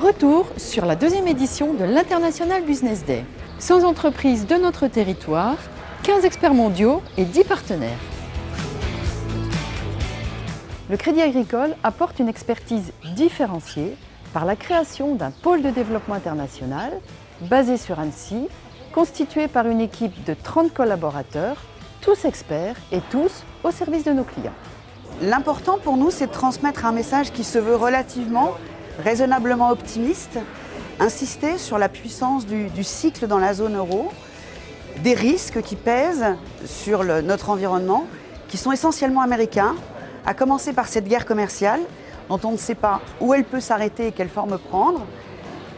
Retour sur la deuxième édition de l'International Business Day. 100 entreprises de notre territoire, 15 experts mondiaux et 10 partenaires. Le Crédit Agricole apporte une expertise différenciée par la création d'un pôle de développement international basé sur Annecy, constitué par une équipe de 30 collaborateurs, tous experts et tous au service de nos clients. L'important pour nous, c'est de transmettre un message qui se veut relativement, raisonnablement optimiste, insister sur la puissance du cycle dans la zone euro, des risques qui pèsent sur notre environnement, qui sont essentiellement américains, à commencer par cette guerre commerciale, dont on ne sait pas où elle peut s'arrêter et quelle forme prendre,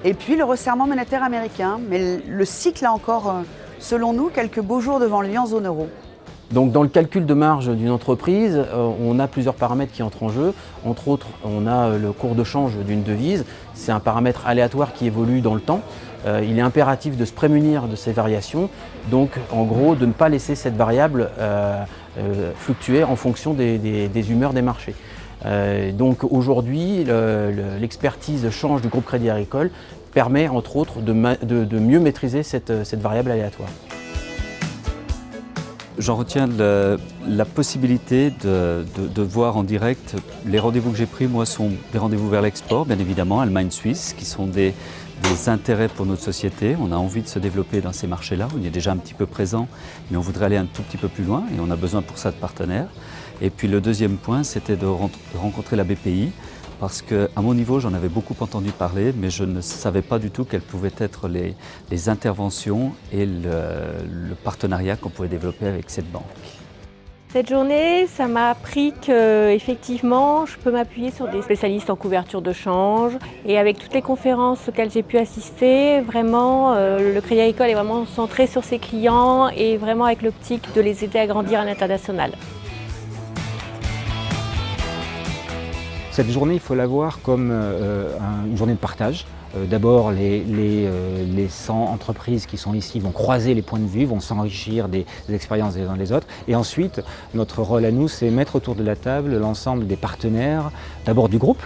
et puis le resserrement monétaire américain. Mais le cycle a encore, selon nous, quelques beaux jours devant lui en zone euro. Donc dans le calcul de marge d'une entreprise, on a plusieurs paramètres qui entrent en jeu. Entre autres, on a le cours de change d'une devise. C'est un paramètre aléatoire qui évolue dans le temps. Il est impératif de se prémunir de ces variations. Donc en gros, de ne pas laisser cette variable fluctuer en fonction des humeurs des marchés. Donc aujourd'hui, l'expertise change du groupe Crédit Agricole permet entre autres de mieux maîtriser cette variable aléatoire. J'en retiens la possibilité de voir en direct. Les rendez-vous que j'ai pris, moi, sont des rendez-vous vers l'export, bien évidemment, Allemagne-Suisse, qui sont des intérêts pour notre société. On a envie de se développer dans ces marchés-là. On y est déjà un petit peu présent, mais on voudrait aller un tout petit peu plus loin et on a besoin pour ça de partenaires. Et puis le deuxième point, c'était de rencontrer la BPI, parce qu'à mon niveau, j'en avais beaucoup entendu parler, mais je ne savais pas du tout quelles pouvaient être les interventions et le partenariat qu'on pouvait développer avec cette banque. Cette journée, ça m'a appris qu'effectivement, je peux m'appuyer sur des spécialistes en couverture de change. Et avec toutes les conférences auxquelles j'ai pu assister, vraiment, le Crédit Agricole est vraiment centré sur ses clients et vraiment avec l'optique de les aider à grandir à l'international. Cette journée, il faut la voir comme une journée de partage. D'abord, les 100 entreprises qui sont ici vont croiser les points de vue, vont s'enrichir des expériences des uns des autres. Et ensuite, notre rôle à nous, c'est mettre autour de la table l'ensemble des partenaires, d'abord du groupe,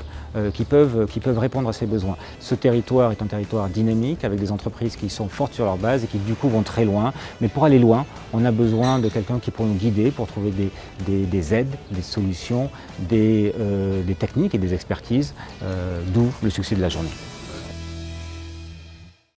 qui peuvent répondre à ces besoins. Ce territoire est un territoire dynamique, avec des entreprises qui sont fortes sur leur base et qui du coup vont très loin. Mais pour aller loin, on a besoin de quelqu'un qui pourra nous guider pour trouver des aides, des solutions, des techniques et des expertises, d'où le succès de la journée.